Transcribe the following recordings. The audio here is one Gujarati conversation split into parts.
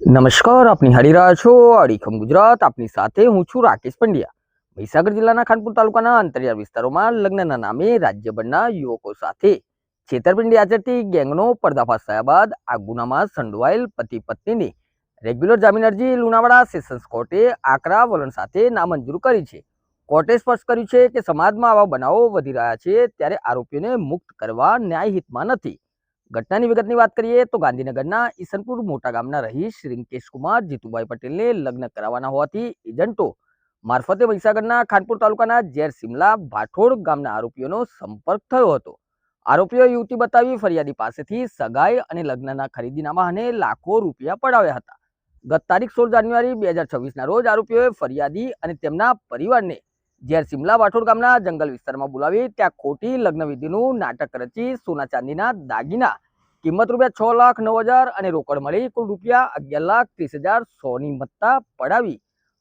નમસ્કાર, આપની હારી રહ્યા છો અડીખમ ગુજરાત. આપની સાથે હું છું રાકેશ પંડ્યા. મહીસાગર જિલ્લાના ખાનપુર તાલુકાના અંતરિયાળ વિસ્તારોમાં લગ્નના નામે રાજ્યભરના યુવકો સાથે છેતરપિંડી આચરતી ગેંગનો પર્દાફાશ થયા બાદ આ ગુનામાં સંડોવાયેલ પતિ પત્નીની રેગ્યુલર જામીન અરજી લુણાવાડા સેશન્સ કોર્ટે આકરા વલણ સાથે નામંજૂર કરી છે. કોર્ટે સ્પષ્ટ કર્યું છે કે સમાજમાં આવા બનાવો વધી રહ્યા છે ત્યારે આરોપીઓને મુક્ત કરવા ન્યાયહિતમાં નથી. ઘટનાની વિગતની વાત કરીએ તો ગાંધીનગરના ઈસનપુર મોટા ગામના રહીશ રિંકેશકુમાર જીતુભાઈ પટેલને લગ્ન કરાવવાના હોવાથી એજન્ટો મારફતે મહીસાગરના ખાનપુર તાલુકાના ઝેર સિમલા ભાઠોડ ગામના આરોપીઓનો સંપર્ક થયો હતો. આરોપીઓ યુવતી બતાવી ફરિયાદી પાસેથી સગાઈ અને લગ્નના ખરીદીના બહાને લાખો રૂપિયા પડાવ્યા હતા. ગત તારીખ 16 જાન્યુઆરી 2026ના રોજ આરોપીઓએ ફરિયાદી અને તેમના પરિવારને ઝેર સિમલા વાઠોડ ગામના જંગલ વિસ્તારમાં બોલાવી ત્યાં ખોટી લગ્ન વિધિનું નાટક રચી સોના ચાંદીના દાગીના કિંમત ₹6,09,000 અને રોકડ મળી કુલ ₹11,30,100ની મત્તા પડાવી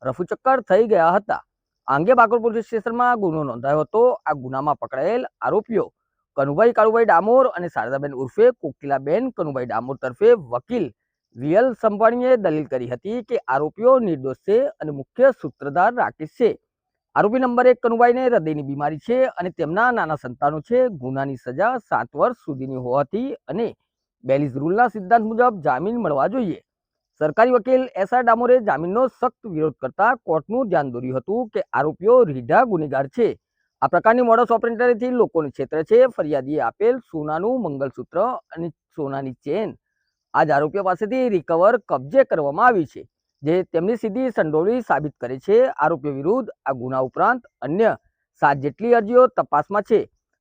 રફુચક્કર થઈ ગયા હતા. આ અંગે બાકોલ પોલીસ સ્ટેશનમાં ગુનો નોંધાયો હતો. આ ગુનામાં પકડાયેલ આરોપીઓ કનુભાઈ કાળુભાઈ ડામોર અને શારદાબેન ઉર્ફે કોકિલાબેન કનુભાઈ ડામોર તરફે વકીલ વીએલ સંભાણીએ દલીલ કરી હતી કે આરોપીઓ નિર્દોષ છે અને મુખ્ય સૂત્રધાર રાકેશ છે. આરોપી નંબર 1 કનુભાઈને હૃદયની બીમારી છે અને તેમના નાના સંતાનો છે. ગુનાની સજા 7 વર્ષ સુધીની હોવાથી અને બેલીઝ રૂલના સિદ્ધાંત મુજબ જામીન મળવા જોઈએ. સરકારી વકીલ એસઆર ડામોરે જામીનનો સખ્ત વિરોધ કરતા કોર્ટનું ધ્યાન દોર્યું હતું કે આરોપીઓ રીઢા ગુનેગાર છે. આ પ્રકારની મોડસ ઓપરેન્ડરીથી લોકોને છેતરે છે. ફરિયાદીએ આપેલ સોનાનું મંગલસૂત્ર અને સોનાની ચેન આજ આરોપીઓ પાસેથી રિકવર કબજે કરવામાં આવી છે, જે તેમની સીધી સંડોવણી સાબિત કરે છે. આરોપીઓ વિરુદ્ધ આ ગુના ઉપરાંત અન્ય 7 જેટલી અરજીઓ તપાસમાં છે.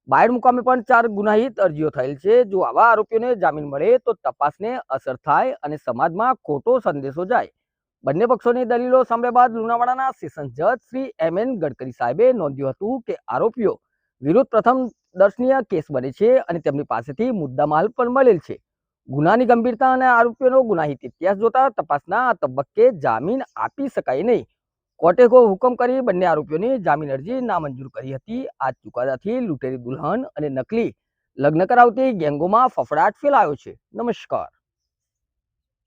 બાયડ મુકામે પણ 4 ગુનાહિત અરજીઓ થયેલ છે. જો આવા આરોપીઓને જામીન મળે તો તપાસને અસર થાય અને સમાજમાં ખોટો સંદેશો જાય. બંને પક્ષોની દલીલો સાંભળ્યા બાદ લુણાવાડાના સેશન્સ જજ શ્રી એમ.એન. ગડકરી સાહેબે નોંધ્યું હતું કે આરોપીઓ વિરુદ્ધ પ્રથમ દર્શનીય કેસ બને છે અને તેમની પાસેથી મુદ્દામાલ પણ મળેલ છે. ગુનાની ગંભીરતા અને આરોપીઓનો ગુનાહિત ઇતિહાસ જોતા તપાસના આ તબક્કે જામીન આપી શકાય નહીં. કોર્ટે હુકમ કરી બંને આરોપીઓની જામીન અરજી નામંજૂર કરી હતી. આ ચુકાદાથી લૂંટેરી દુલ્હન અને નકલી લગ્ન કરાવતી ગેંગોમાં ફફડાટ ફેલાયો છે. નમસ્કાર.